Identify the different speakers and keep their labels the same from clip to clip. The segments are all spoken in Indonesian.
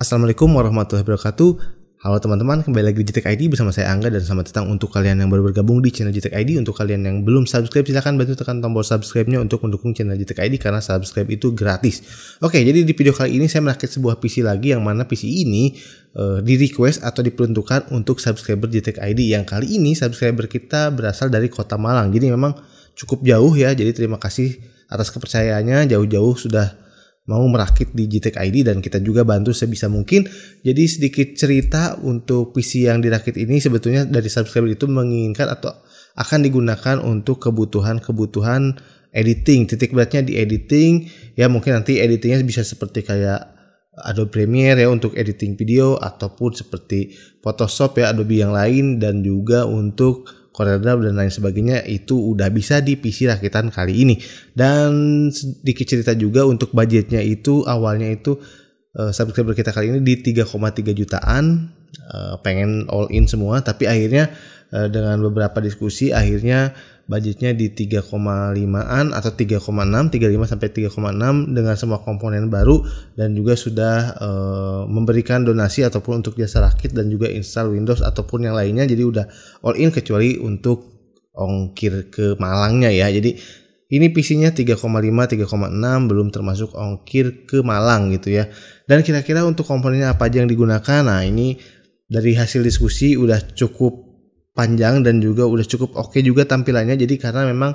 Speaker 1: Assalamualaikum warahmatullahi wabarakatuh. Halo teman-teman, kembali lagi di JTech ID bersama saya Angga, dan selamat datang untuk kalian yang baru bergabung di channel JTech ID. Untuk kalian yang belum subscribe, silahkan bantu tekan tombol subscribe-nya untuk mendukung channel JTech ID karena subscribe itu gratis. Oke, jadi di video kali ini saya merakit sebuah PC lagi, yang mana PC ini di request atau diperuntukkan untuk subscriber JTech ID. Yang kali ini subscriber kita berasal dari Kota Malang, jadi memang cukup jauh ya. Jadi terima kasih atas kepercayaannya, jauh-jauh sudah mau merakit di JTech ID dan kita juga bantu sebisa mungkin. Jadi sedikit cerita untuk PC yang dirakit ini, sebetulnya dari subscriber itu menginginkan atau akan digunakan untuk kebutuhan editing. Titik beratnya di editing ya, mungkin nanti editingnya bisa seperti kayak Adobe Premiere ya untuk editing video, ataupun seperti Photoshop ya, Adobe yang lain, dan juga untuk CorelDRAW dan lain sebagainya. Itu udah bisa di PC rakitan kali ini. Dan sedikit cerita juga untuk budgetnya itu, awalnya itu subscriber kita kali ini di 3,3 jutaan, pengen all in semua, tapi akhirnya dengan beberapa diskusi akhirnya budgetnya di 3,5an atau 35 sampai 3,6 dengan semua komponen baru, dan juga sudah memberikan donasi ataupun untuk jasa rakit dan juga install Windows ataupun yang lainnya. Jadi udah all in kecuali untuk ongkir ke Malangnya ya. Jadi ini PC-nya 3,5 3,6 belum termasuk ongkir ke Malang gitu ya. Dan kira-kira untuk komponennya apa aja yang digunakan, nah ini dari hasil diskusi udah cukup panjang dan juga udah cukup oke juga tampilannya. Jadi karena memang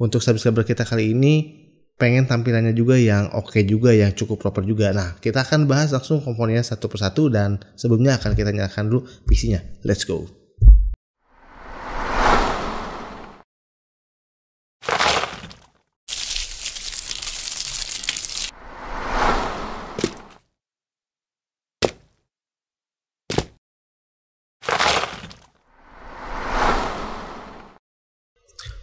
Speaker 1: untuk subscriber kita kali ini pengen tampilannya juga yang oke juga, yang cukup proper juga. Nah, kita akan bahas langsung komponennya satu persatu, dan sebelumnya akan kita nyalakan dulu PC-nya. Let's go.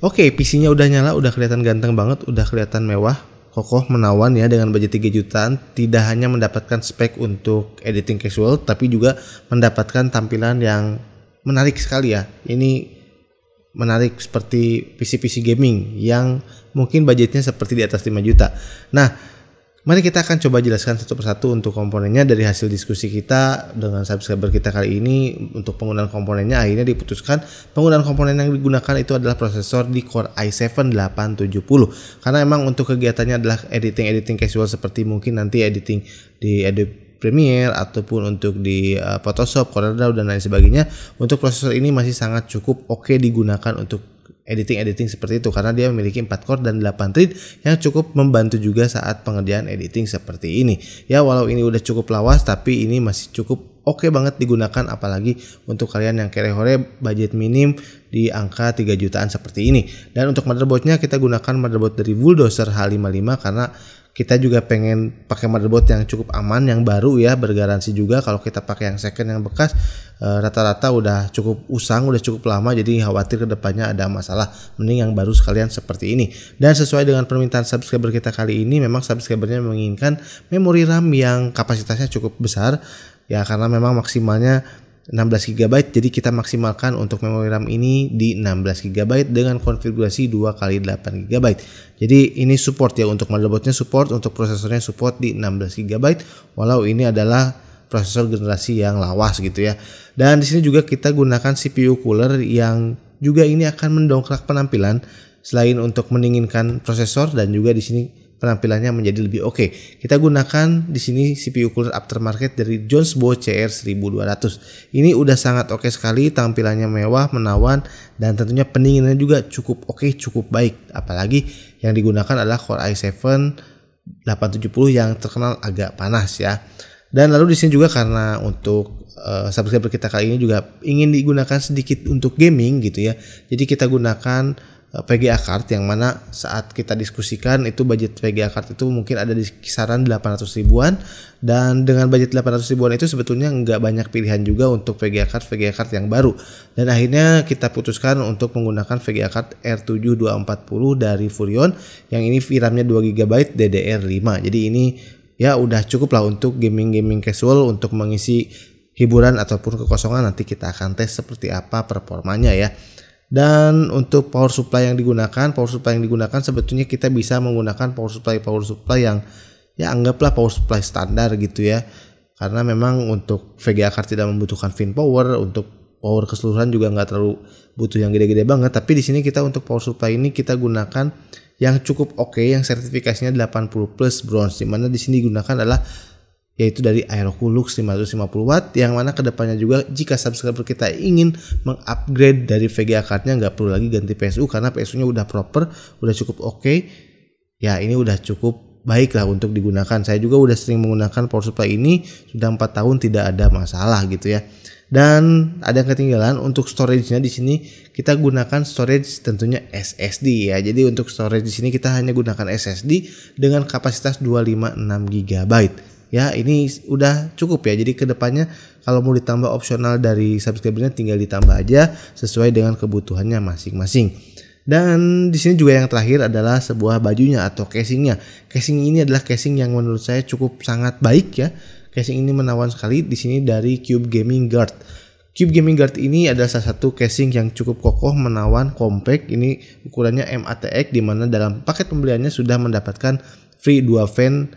Speaker 1: Oke, PC-nya udah nyala, udah kelihatan ganteng banget, udah kelihatan mewah, kokoh, menawan ya dengan budget 3 jutaan. Tidak hanya mendapatkan spek untuk editing casual, tapi juga mendapatkan tampilan yang menarik sekali ya. Ini menarik seperti PC-PC gaming yang mungkin budgetnya seperti di atas 5 juta. Nah, mari kita akan coba jelaskan satu persatu untuk komponennya. Dari hasil diskusi kita dengan subscriber kita kali ini, untuk penggunaan komponennya akhirnya diputuskan penggunaan komponen yang digunakan itu adalah prosesor di Core i7 870. Karena memang untuk kegiatannya adalah editing casual, seperti mungkin nanti editing di Adobe Premiere ataupun untuk di Photoshop, CorelDRAW dan lain sebagainya. Untuk prosesor ini masih sangat cukup oke digunakan untuk editing seperti itu, karena dia memiliki 4 core dan 8 thread yang cukup membantu juga saat pengerjaan editing seperti ini. Ya, walau ini udah cukup lawas, tapi ini masih cukup oke banget digunakan, apalagi untuk kalian yang kere-hore budget minim di angka 3 jutaan seperti ini. Dan untuk motherboardnya kita gunakan motherboard dari Bulldozer H55 karena kita juga pengen pakai motherboard yang cukup aman, yang baru ya, bergaransi juga. Kalau kita pakai yang second, yang bekas, rata-rata udah cukup usang, udah cukup lama, jadi khawatir kedepannya ada masalah. Mending yang baru sekalian seperti ini. Dan sesuai dengan permintaan subscriber kita kali ini, memang subscribernya menginginkan memori RAM yang kapasitasnya cukup besar ya, karena memang maksimalnya 16 GB, jadi kita maksimalkan untuk memori RAM ini di 16 GB dengan konfigurasi 2x8 GB. Jadi ini support ya, untuk motherboardnya support, untuk prosesornya support di 16 GB, walau ini adalah prosesor generasi yang lawas gitu ya. Dan di sini juga kita gunakan CPU cooler yang juga ini akan mendongkrak penampilan selain untuk mendinginkan prosesor, dan juga di sini penampilannya menjadi lebih oke. Kita gunakan di sini CPU cooler aftermarket dari Jonesbow CR1200. Ini udah sangat oke sekali, tampilannya mewah, menawan, dan tentunya pendinginannya juga cukup oke, cukup baik. Apalagi yang digunakan adalah Core i7 870 yang terkenal agak panas ya. Dan lalu di sini juga karena untuk subscriber kita kali ini juga ingin digunakan sedikit untuk gaming gitu ya. Jadi kita gunakan VGA card, yang mana saat kita diskusikan itu budget VGA card itu mungkin ada di kisaran 800 ribuan, dan dengan budget 800 ribuan itu sebetulnya nggak banyak pilihan juga untuk VGA card yang baru. Dan akhirnya kita putuskan untuk menggunakan VGA card R7 240 dari Furion, yang ini VRAM-nya 2 GB DDR5. Jadi ini ya udah cukup lah untuk gaming casual, untuk mengisi hiburan ataupun kekosongan. Nanti kita akan tes seperti apa performanya ya. Dan untuk power supply yang digunakan sebetulnya kita bisa menggunakan power supply yang ya anggaplah power supply standar gitu ya. karena memang untuk VGA card tidak membutuhkan fin power, untuk power keseluruhan juga nggak terlalu butuh yang gede-gede banget. Tapi di sini kita untuk power supply ini kita gunakan yang cukup oke, yang sertifikasinya 80 plus bronze, dimana di sini digunakan adalah yaitu dari Aerocoolux 550 watt, yang mana kedepannya juga jika subscriber kita ingin mengupgrade dari VGA cardnya nggak perlu lagi ganti PSU, karena PSU nya udah proper, udah cukup oke. Ya ini udah cukup baik lah untuk digunakan. Saya juga udah sering menggunakan power supply ini, sudah 4 tahun tidak ada masalah gitu ya. Dan ada yang ketinggalan untuk storage-nya, di sini kita gunakan storage tentunya SSD ya. Jadi untuk storage di sini kita hanya gunakan SSD dengan kapasitas 256 GB. Ya, ini udah cukup ya. Jadi kedepannya kalau mau ditambah opsional dari subscribernya tinggal ditambah aja sesuai dengan kebutuhannya masing-masing. Dan di sini juga yang terakhir adalah sebuah bajunya atau casingnya. Casing ini adalah casing yang menurut saya cukup sangat baik ya. Casing ini menawan sekali, di sini dari Cube Gaming Guard. Cube Gaming Guard ini adalah salah satu casing yang cukup kokoh, menawan, compact. Ini ukurannya MATX, di mana dalam paket pembeliannya sudah mendapatkan free 2 fan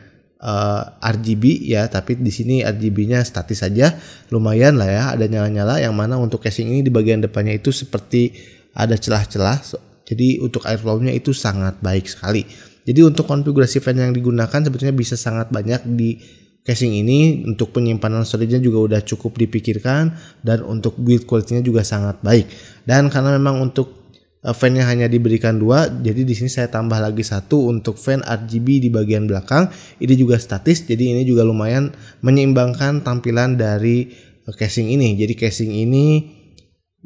Speaker 1: RGB ya, tapi di sini RGB-nya statis saja, lumayan lah ya, ada nyala-nyala. Yang mana untuk casing ini di bagian depannya itu seperti ada celah-celah, jadi untuk airflow-nya itu sangat baik sekali. Jadi untuk konfigurasi fan yang digunakan sebetulnya bisa sangat banyak di casing ini. Untuk penyimpanan storage-nya juga udah cukup dipikirkan, dan untuk build quality-nya juga sangat baik. Dan karena memang untuk fan-nya hanya diberikan 2, jadi di sini saya tambah lagi 1 untuk fan RGB di bagian belakang. Ini juga statis, jadi ini juga lumayan menyeimbangkan tampilan dari casing ini. Jadi casing ini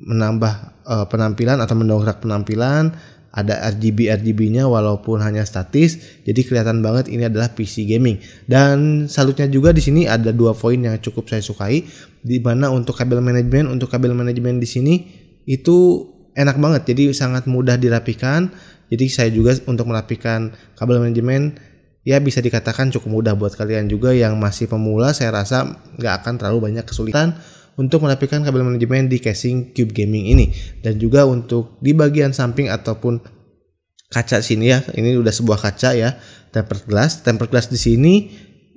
Speaker 1: menambah penampilan atau mendongkrak penampilan. Ada RGB-nya walaupun hanya statis, jadi kelihatan banget ini adalah PC gaming. Dan salutnya juga di sini ada 2 poin yang cukup saya sukai, di mana untuk kabel manajemen di sini itu enak banget, jadi sangat mudah dirapikan. Jadi saya juga untuk merapikan kabel manajemen ya bisa dikatakan cukup mudah buat kalian juga yang masih pemula. Saya rasa nggak akan terlalu banyak kesulitan untuk merapikan kabel manajemen di casing Cube Gaming ini. Dan juga untuk di bagian samping ataupun kaca sini ya, ini udah sebuah kaca ya, tempered glass di sini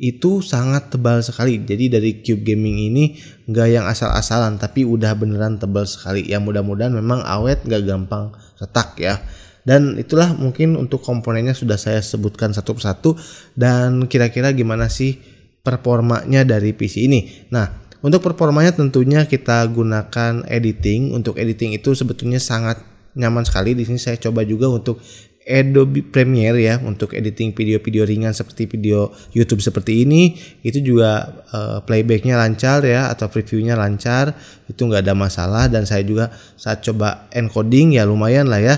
Speaker 1: itu sangat tebal sekali. Jadi dari Cube Gaming ini nggak yang asal-asalan, tapi udah beneran tebal sekali. Ya mudah-mudahan memang awet, nggak gampang retak ya. Dan itulah mungkin untuk komponennya sudah saya sebutkan satu persatu. Dan kira-kira gimana sih performanya dari PC ini. Nah, untuk performanya tentunya kita gunakan editing. Untuk editing itu sebetulnya sangat nyaman sekali. Di sini saya coba juga untuk Adobe Premiere ya, untuk editing video-video ringan seperti video YouTube seperti ini. Itu juga playbacknya lancar ya, atau previewnya lancar, itu nggak ada masalah. Dan saya juga saat coba encoding ya lumayan lah ya,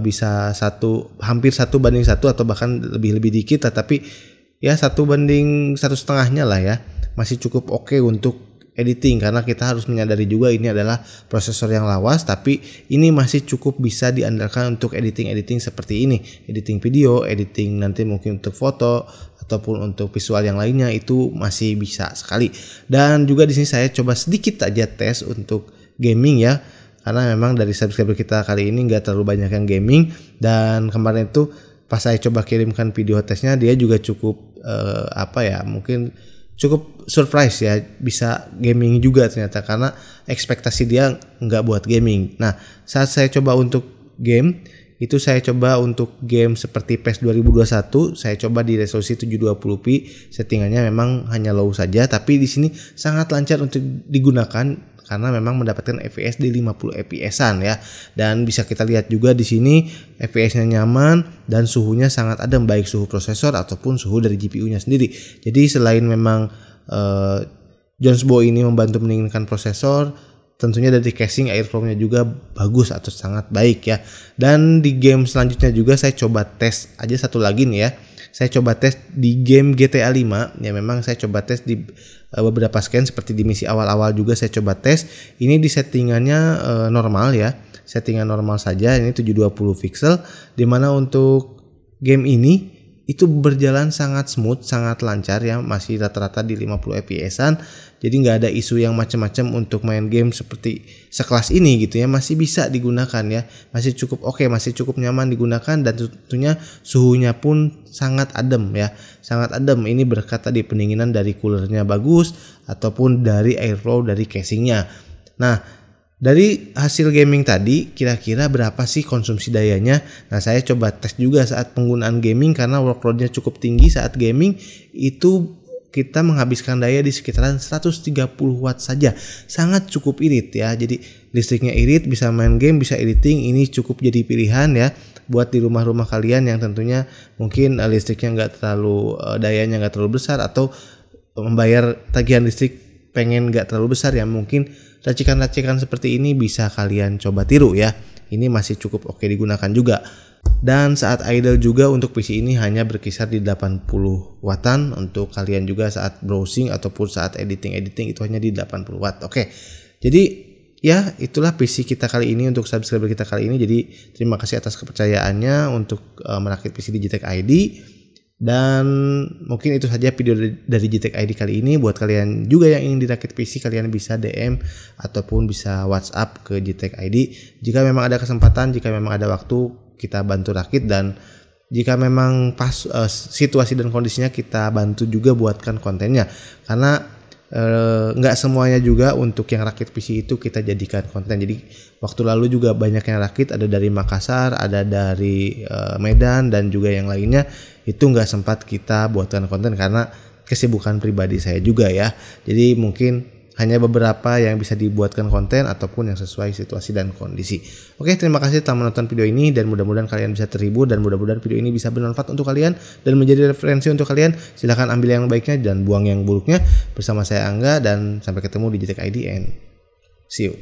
Speaker 1: bisa hampir 1:1 atau bahkan lebih dikit, tetapi ya 1:1,5 lah ya, masih cukup oke untuk editing. Karena kita harus menyadari juga ini adalah prosesor yang lawas, tapi ini masih cukup bisa diandalkan untuk editing seperti ini, editing video, editing nanti mungkin untuk foto ataupun untuk visual yang lainnya, itu masih bisa sekali. Dan juga di sini saya coba sedikit aja tes untuk gaming ya, karena memang dari subscriber kita kali ini nggak terlalu banyak yang gaming. Dan kemarin itu pas saya coba kirimkan video tesnya, dia juga cukup mungkin cukup surprise ya, bisa gaming juga ternyata, karena ekspektasi dia nggak buat gaming. Nah, saat saya coba untuk game itu, saya coba untuk game seperti PES 2021, saya coba di resolusi 720p, settingannya memang hanya low saja, tapi di sini sangat lancar untuk digunakan karena memang mendapatkan FPS di 50 fps-an ya. Dan bisa kita lihat juga di sini FPS-nya nyaman dan suhunya sangat adem, baik suhu prosesor ataupun suhu dari GPU-nya sendiri. Jadi selain memang Jonesbow ini membantu mendinginkan prosesor, tentunya dari casing airflow-nya juga bagus atau sangat baik ya. Dan di game selanjutnya juga saya coba tes aja satu lagi nih ya. Saya coba tes di game GTA 5 ya, memang saya coba tes di beberapa scan seperti di misi awal-awal juga saya coba tes. Ini di settingannya normal ya, settingan normal saja, ini 720 pixel, dimana untuk game ini itu berjalan sangat smooth, sangat lancar ya, masih rata-rata di 50 fps-an. Jadi nggak ada isu yang macam-macam untuk main game seperti sekelas ini gitu ya, masih bisa digunakan ya, masih cukup oke, masih cukup nyaman digunakan, dan tentunya suhunya pun sangat adem ya, sangat adem. Ini berkat tadi pendinginan dari coolernya bagus ataupun dari airflow dari casingnya. Nah, dari hasil gaming tadi, kira-kira berapa sih konsumsi dayanya? Nah, saya coba tes juga saat penggunaan gaming, karena workloadnya cukup tinggi saat gaming. Itu kita menghabiskan daya di sekitaran 130 watt saja. Sangat cukup irit ya. Jadi listriknya irit, bisa main game, bisa editing. Ini cukup jadi pilihan ya buat di rumah-rumah kalian yang tentunya mungkin listriknya nggak terlalu, dayanya nggak terlalu besar, atau membayar tagihan listrik pengen nggak terlalu besar ya. Mungkin racikan-racikan seperti ini bisa kalian coba tiru ya. Ini masih cukup oke digunakan juga. Dan saat idle juga untuk PC ini hanya berkisar di 80 wattan. Untuk kalian juga saat browsing ataupun saat editing itu hanya di 80 watt. Oke. Jadi ya itulah PC kita kali ini untuk subscriber kita kali ini. Jadi terima kasih atas kepercayaannya untuk merakit PC Digitech ID. Dan mungkin itu saja video dari Digitech ID kali ini. Buat kalian juga yang ingin dirakit PC, kalian bisa DM ataupun bisa WhatsApp ke Digitech ID. Jika memang ada kesempatan, jika memang ada waktu, kita bantu rakit. Dan jika memang pas situasi dan kondisinya, kita bantu juga buatkan kontennya. Karena nggak semuanya juga untuk yang rakit PC itu kita jadikan konten. Jadi waktu lalu juga banyak yang rakit, ada dari Makassar, ada dari Medan, dan juga yang lainnya. Itu nggak sempat kita buatkan konten karena kesibukan pribadi saya juga ya. Jadi mungkin hanya beberapa yang bisa dibuatkan konten ataupun yang sesuai situasi dan kondisi. Oke, terima kasih telah menonton video ini, dan mudah-mudahan kalian bisa terhibur, dan mudah-mudahan video ini bisa bermanfaat untuk kalian dan menjadi referensi untuk kalian. Silahkan ambil yang baiknya dan buang yang buruknya. Bersama saya Angga, dan sampai ketemu di Digitech ID and see you.